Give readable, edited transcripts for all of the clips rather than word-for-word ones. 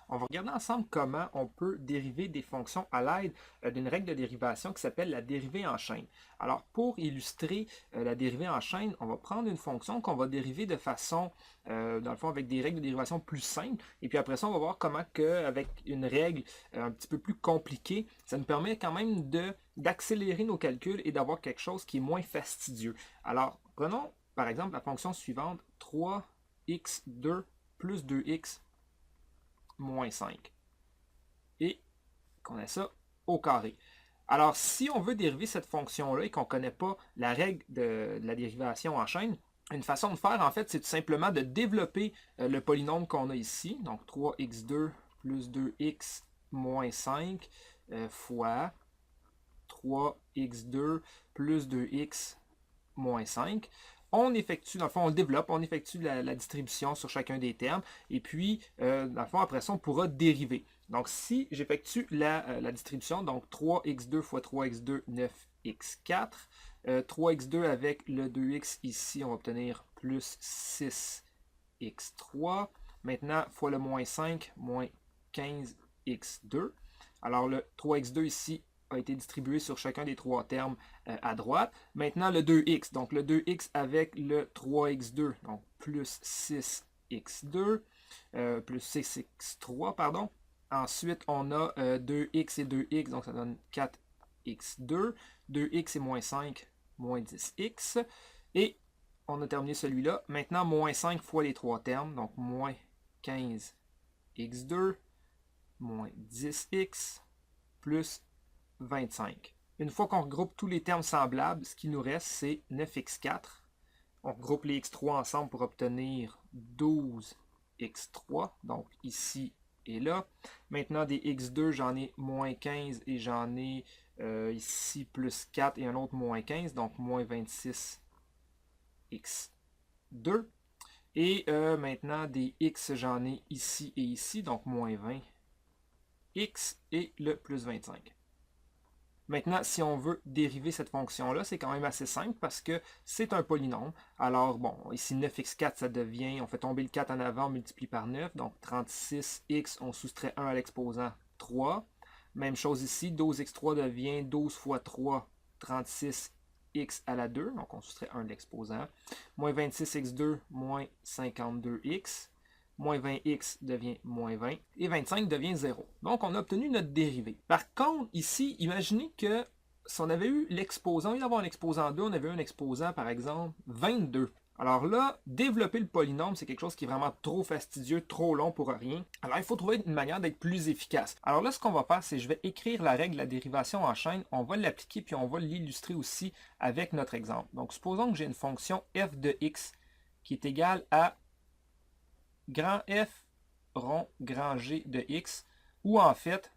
On va regarder ensemble comment on peut dériver des fonctions à l'aide d'une règle de dérivation qui s'appelle la dérivée en chaîne. Alors, pour illustrer la dérivée en chaîne, on va prendre une fonction qu'on va dériver de façon, dans le fond, avec des règles de dérivation plus simples. Et puis après ça, on va voir comment avec une règle un petit peu plus compliquée, ça nous permet quand même d'accélérer nos calculs et d'avoir quelque chose qui est moins fastidieux. Alors, prenons par exemple la fonction suivante, 3x2 plus 2x moins 5. Et qu'on a ça au carré. Alors, si on veut dériver cette fonction-là et qu'on ne connaît pas la règle de la dérivation en chaîne, une façon de faire, en fait, c'est tout simplement de développer le polynôme qu'on a ici. Donc, 3x2 plus 2x moins 5 fois 3x2 plus 2x moins 5. On effectue, dans le fond, on le développe, on effectue la distribution sur chacun des termes, et puis, dans le fond, après ça, on pourra dériver. Donc, si j'effectue la distribution, donc 3x2 fois 3x2, 9x4, 3x2 avec le 2x ici, on va obtenir plus 6x3. Maintenant, fois le moins 5, moins 15x2. Alors, le 3x2 ici a été distribué sur chacun des trois termes à droite. Maintenant, le 2x. Donc, le 2x avec le 3x2. Donc, plus 6x2. Plus 6x3, pardon. Ensuite, on a 2x et 2x. Donc, ça donne 4x2. 2x et moins 5, moins 10x. Et on a terminé celui-là. Maintenant, moins 5 fois les trois termes. Donc, moins 15x2, moins 10x, plus 25. Une fois qu'on regroupe tous les termes semblables, ce qui nous reste, c'est 9x4. On regroupe les x3 ensemble pour obtenir 12x3, donc ici et là. Maintenant, des x2, j'en ai moins 15 et j'en ai ici plus 4 et un autre moins 15, donc moins 26x2. Et maintenant, des x, j'en ai ici et ici, donc moins 20x et le plus 25. Maintenant, si on veut dériver cette fonction-là, c'est quand même assez simple parce que c'est un polynôme. Alors, bon, ici 9x4, ça devient, on fait tomber le 4 en avant, on multiplie par 9, donc 36x, on soustrait 1 à l'exposant 3. Même chose ici, 12x3 devient 12 fois 3, 36x à la 2, donc on soustrait 1 de l'exposant. Moins 26x2, moins 52x. Moins 20x devient moins 20 et 25 devient 0. Donc, on a obtenu notre dérivée. Par contre, ici, imaginez que si on avait eu l'exposant, au lieu d'avoir un exposant 2, on avait un exposant, par exemple, 22. Alors là, développer le polynôme, c'est quelque chose qui est vraiment trop fastidieux, trop long pour rien. Alors, il faut trouver une manière d'être plus efficace. Alors là, ce qu'on va faire, c'est que je vais écrire la règle de la dérivation en chaîne, on va l'appliquer, puis on va l'illustrer aussi avec notre exemple. Donc, supposons que j'ai une fonction f de x qui est égale à grand F rond grand G de x, ou en fait,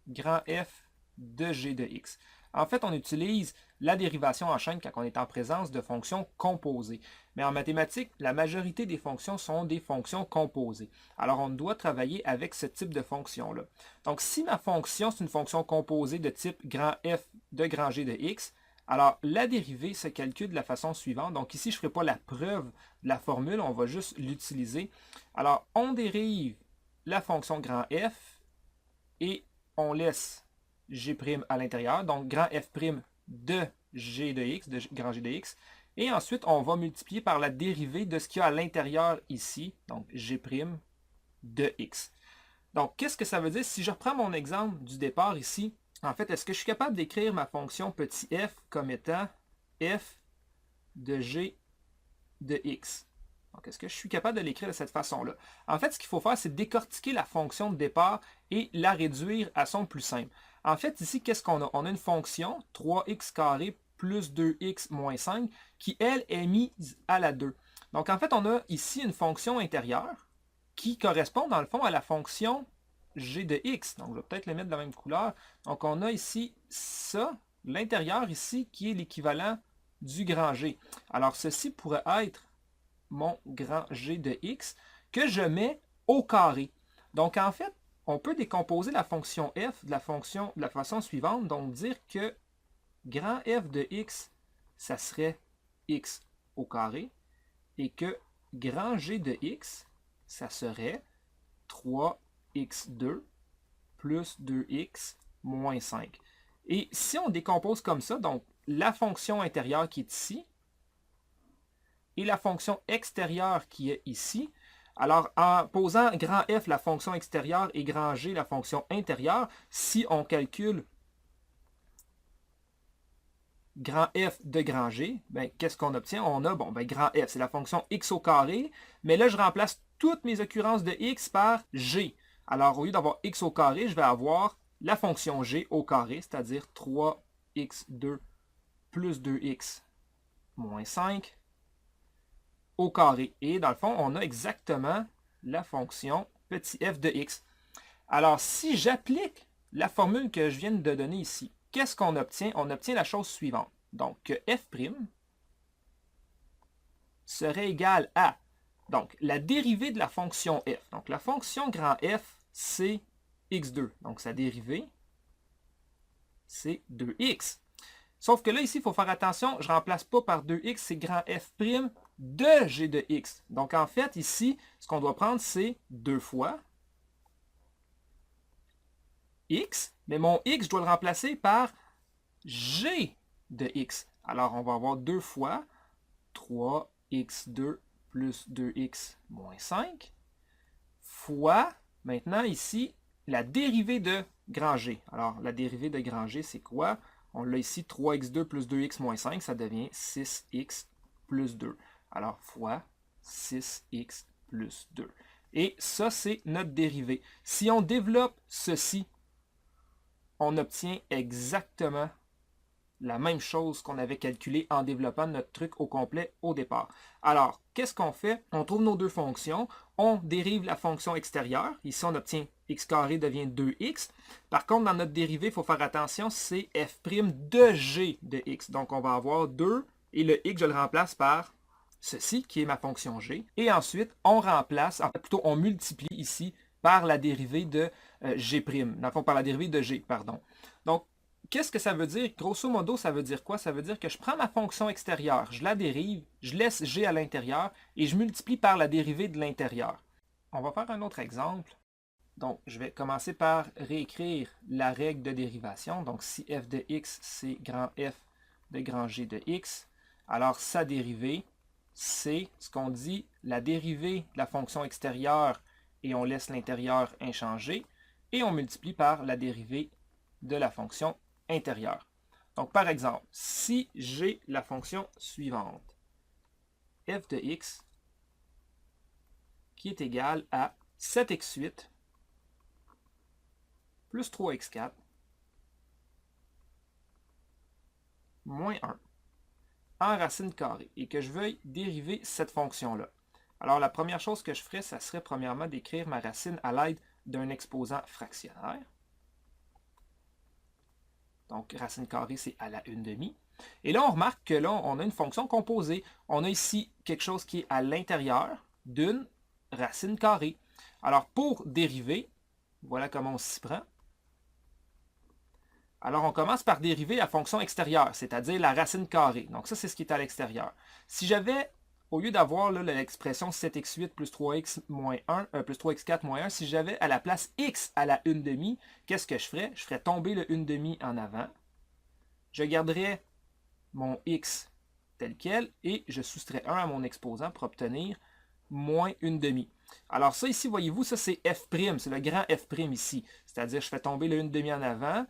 grand F de G de x. En fait, on utilise la dérivation en chaîne quand on est en présence de fonctions composées. Mais en mathématiques, la majorité des fonctions sont des fonctions composées. Alors, on doit travailler avec ce type de fonction-là. Donc, si ma fonction, c'est une fonction composée de type grand F de grand G de x, alors, la dérivée se calcule de la façon suivante. Donc ici, je ne ferai pas la preuve de la formule, on va juste l'utiliser. Alors, on dérive la fonction grand F et on laisse G' à l'intérieur. Donc, grand F' de G de x, de grand G de x. Et ensuite, on va multiplier par la dérivée de ce qu'il y a à l'intérieur ici, donc G' de x. Donc, qu'est-ce que ça veut dire? Si je reprends mon exemple du départ ici, en fait, est-ce que je suis capable d'écrire ma fonction petit f comme étant f de g de x? Donc, est-ce que je suis capable de l'écrire de cette façon-là? En fait, ce qu'il faut faire, c'est décortiquer la fonction de départ et la réduire à son plus simple. En fait, ici, qu'est-ce qu'on a? On a une fonction 3x carré plus 2x moins 5 qui, elle, est mise à la 2. Donc, en fait, on a ici une fonction intérieure qui correspond, dans le fond, à la fonction g de x. Donc, je vais peut-être les mettre de la même couleur. Donc, on a ici ça, l'intérieur ici, qui est l'équivalent du grand G. Alors, ceci pourrait être mon grand G de x que je mets au carré. Donc, en fait, on peut décomposer la fonction f de la façon suivante. Donc, dire que grand f de x, ça serait x au carré. Et que grand G de x, ça serait 3x2 plus 2x moins 5. Et si on décompose comme ça, donc la fonction intérieure qui est ici et la fonction extérieure qui est ici, alors en posant grand F la fonction extérieure et grand G la fonction intérieure, si on calcule grand F de grand G, ben, qu'est-ce qu'on obtient? On a, bon, ben, grand F, c'est la fonction x au carré, mais là, je remplace toutes mes occurrences de x par G. Alors, au lieu d'avoir x au carré, je vais avoir la fonction G au carré, c'est-à-dire 3x2 plus 2x moins 5 au carré. Et dans le fond, on a exactement la fonction petit f de x. Alors, si j'applique la formule que je viens de donner ici, qu'est-ce qu'on obtient? On obtient la chose suivante. Donc, que f' serait égal à, donc, la dérivée de la fonction f. Donc, la fonction grand F, c'est x2. Donc, sa dérivée, c'est 2x. Sauf que là, ici, il faut faire attention, je ne remplace pas par 2x, c'est grand F' de g de x. Donc, en fait, ici, ce qu'on doit prendre, c'est 2 fois x, mais mon x, je dois le remplacer par g de x. Alors, on va avoir 2 fois 3x2 plus 2x moins 5 fois, maintenant ici, la dérivée de grand G. Alors, la dérivée de grand G, c'est quoi? On l'a ici, 3x2 plus 2x moins 5, ça devient 6x plus 2. Alors, fois 6x plus 2. Et ça, c'est notre dérivée. Si on développe ceci, on obtient exactement la même chose qu'on avait calculé en développant notre truc au complet au départ. Alors, qu'est-ce qu'on fait? On trouve nos deux fonctions, on dérive la fonction extérieure. Ici, on obtient x carré devient 2x. Par contre, dans notre dérivée, il faut faire attention, c'est f' de g de x. Donc, on va avoir 2 et le x, je le remplace par ceci, qui est ma fonction g. Et ensuite, on remplace, plutôt on multiplie ici par la dérivée de g', dans le fond, par la dérivée de g, pardon. Donc, qu'est-ce que ça veut dire? Grosso modo, ça veut dire quoi? Ça veut dire que je prends ma fonction extérieure, je la dérive, je laisse g à l'intérieur et je multiplie par la dérivée de l'intérieur. On va faire un autre exemple. Donc, je vais commencer par réécrire la règle de dérivation. Donc, si f de x, c'est grand F de grand G de x, alors sa dérivée, c'est ce qu'on dit, la dérivée de la fonction extérieure et on laisse l'intérieur inchangé, et on multiplie par la dérivée de la fonction intérieure. Donc, par exemple, si j'ai la fonction suivante, f de x qui est égale à 7x8 plus 3x4 moins 1 en racine carrée et que je veuille dériver cette fonction-là. Alors, la première chose que je ferais, ça serait premièrement d'écrire ma racine à l'aide d'un exposant fractionnaire. Donc, racine carrée, c'est à la 1/2. Et là, on remarque que là, on a une fonction composée. On a ici quelque chose qui est à l'intérieur d'une racine carrée. Alors, pour dériver, voilà comment on s'y prend. Alors, on commence par dériver la fonction extérieure, c'est-à-dire la racine carrée. Donc, ça, c'est ce qui est à l'extérieur. Si j'avais, au lieu d'avoir l'expression 7x8 plus 3x moins 1, plus 3x4 moins 1, si j'avais à la place x à la 1/2, qu'est-ce que je ferais? Je ferais tomber le 1/2 en avant. Je garderais mon x tel quel et je soustrais 1 à mon exposant pour obtenir moins 1/2. Alors ça ici, voyez-vous, ça c'est f', c'est le grand f' ici. C'est-à-dire je fais tomber le 1/2 en avant.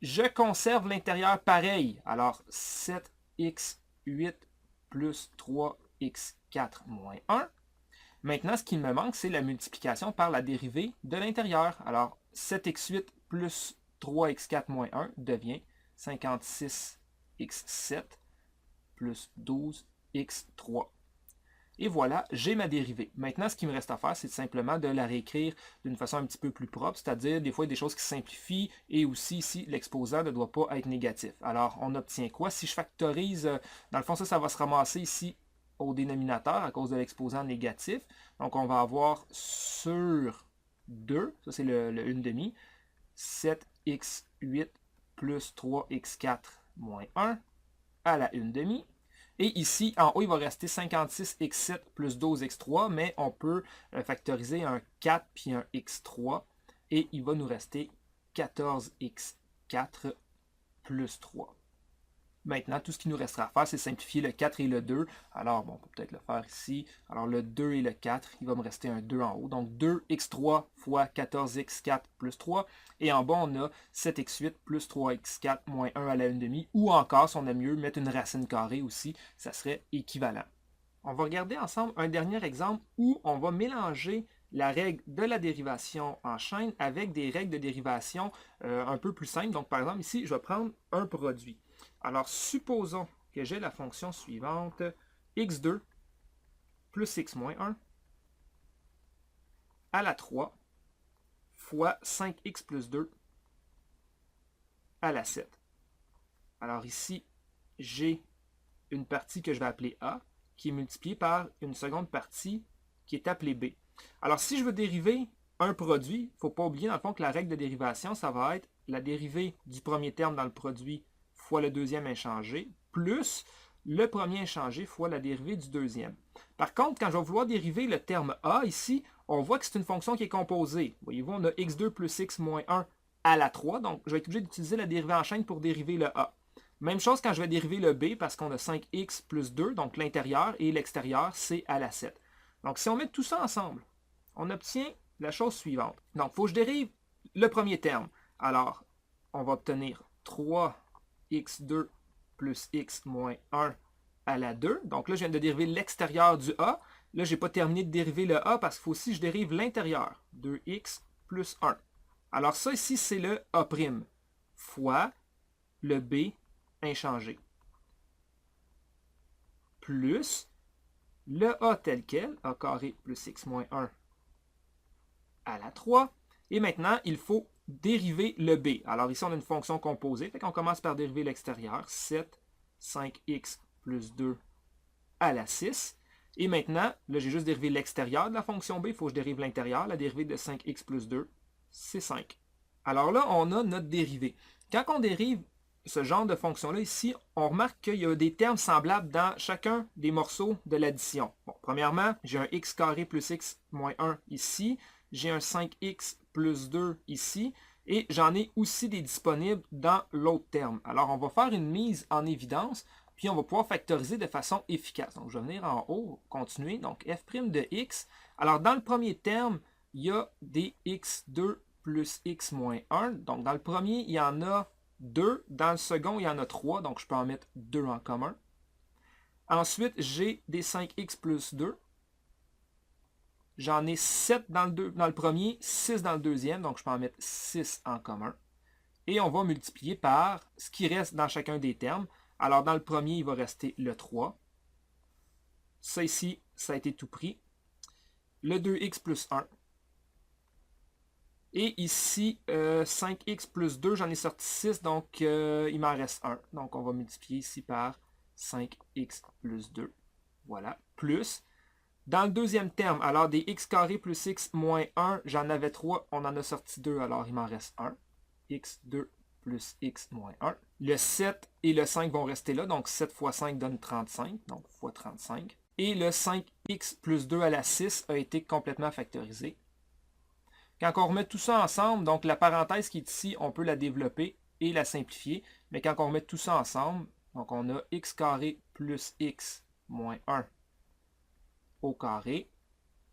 Je conserve l'intérieur pareil. Alors 7x8 plus 3x4 moins 1. Maintenant, ce qui me manque, c'est la multiplication par la dérivée de l'intérieur. Alors 7x8 plus 3x4 moins 1 devient 56x7 plus 12x3. Et voilà, j'ai ma dérivée. Maintenant, ce qui me reste à faire, c'est simplement de la réécrire d'une façon un petit peu plus propre, c'est-à-dire des fois des choses qui simplifient et aussi ici, l'exposant ne doit pas être négatif. Alors, on obtient quoi? Si je factorise, dans le fond, ça va se ramasser ici au dénominateur à cause de l'exposant négatif. Donc, on va avoir sur 2, ça c'est le 1/2, 7x8 plus 3x4 moins 1 à la 1/2. Et ici, en haut, il va rester 56x7 plus 12x3, mais on peut factoriser un 4 puis un x3. Et il va nous rester 14x4 plus 3. Maintenant, tout ce qu'il nous restera à faire, c'est simplifier le 4 et le 2. Alors, bon, on peut peut-être le faire ici. Alors, le 2 et le 4, il va me rester un 2 en haut. Donc, 2x3 fois 14x4 plus 3. Et en bas, on a 7x8 plus 3x4 moins 1 à la 1/2. Ou encore, si on aime mieux, mettre une racine carrée aussi, ça serait équivalent. On va regarder ensemble un dernier exemple où on va mélanger la règle de la dérivation en chaîne avec des règles de dérivation un peu plus simples. Donc, par exemple, ici, je vais prendre un produit. Alors, supposons que j'ai la fonction suivante, x2 plus x moins 1 à la 3 fois 5x plus 2 à la 7. Alors ici, j'ai une partie que je vais appeler A, qui est multipliée par une seconde partie qui est appelée B. Alors, si je veux dériver un produit, il ne faut pas oublier dans le fond que la règle de dérivation, ça va être la dérivée du premier terme dans le produit fois le deuxième inchangé, plus le premier inchangé fois la dérivée du deuxième. Par contre, quand je vais vouloir dériver le terme A ici, on voit que c'est une fonction qui est composée. Voyez-vous, on a x2 plus x moins 1 à la 3, donc je vais être obligé d'utiliser la dérivée en chaîne pour dériver le A. Même chose quand je vais dériver le B, parce qu'on a 5x plus 2, donc l'intérieur, et l'extérieur, c'est à la 7. Donc, si on met tout ça ensemble, on obtient la chose suivante. Donc, il faut que je dérive le premier terme. Alors, on va obtenir 3x2 plus x moins 1 à la 2. Donc là, je viens de dériver l'extérieur du A. Là, je n'ai pas terminé de dériver le A parce qu'il faut aussi que je dérive l'intérieur. 2x plus 1. Alors ça ici, c'est le A' fois le B inchangé. Plus le A tel quel, A carré plus x moins 1 à la 3. Et maintenant, il faut dériver le B. Alors ici, on a une fonction composée. Fait qu'on commence par dériver l'extérieur. 7, 5x plus 2 à la 6. Et maintenant, là, j'ai juste dérivé l'extérieur de la fonction B. Il faut que je dérive l'intérieur. La dérivée de 5x plus 2, c'est 5. Alors là, on a notre dérivée. Quand on dérive ce genre de fonction-là ici, on remarque qu'il y a des termes semblables dans chacun des morceaux de l'addition. Bon, premièrement, j'ai un x carré plus x moins 1 ici. J'ai un 5x plus 2 ici. Et j'en ai aussi des disponibles dans l'autre terme. Alors, on va faire une mise en évidence, puis on va pouvoir factoriser de façon efficace. Donc, je vais venir en haut, continuer. Donc, f' de x. Alors, dans le premier terme, il y a des x2 plus x moins 1. Donc, dans le premier, il y en a 2. Dans le second, il y en a 3. Donc, je peux en mettre 2 en commun. Ensuite, j'ai des 5x plus 2. J'en ai 7 dans le premier, 6 dans le deuxième. Donc, je peux en mettre 6 en commun. Et on va multiplier par ce qui reste dans chacun des termes. Alors, dans le premier, il va rester le 3. Ça ici, ça a été tout pris. Le 2x plus 1. Et ici, 5x plus 2, j'en ai sorti 6, donc il m'en reste 1. Donc, on va multiplier ici par 5x plus 2. Voilà. Plus. Dans le deuxième terme, alors des x carré plus x moins 1, j'en avais 3, on en a sorti 2, alors il m'en reste 1. x2 plus x moins 1. Le 7 et le 5 vont rester là, donc 7 fois 5 donne 35, donc fois 35. Et le 5x plus 2 à la 6 a été complètement factorisé. Quand on remet tout ça ensemble, donc la parenthèse qui est ici, on peut la développer et la simplifier. Mais quand on remet tout ça ensemble, donc on a x carré plus x moins 1 au carré,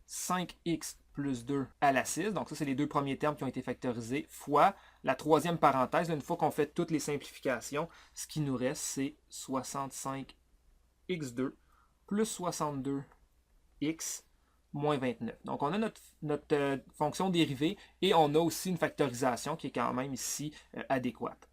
5x plus 2 à la 6, donc ça c'est les deux premiers termes qui ont été factorisés, fois la troisième parenthèse. Une fois qu'on fait toutes les simplifications, ce qui nous reste c'est 65x2 plus 62x moins 29. Donc on a notre fonction dérivée et on a aussi une factorisation qui est quand même ici adéquate.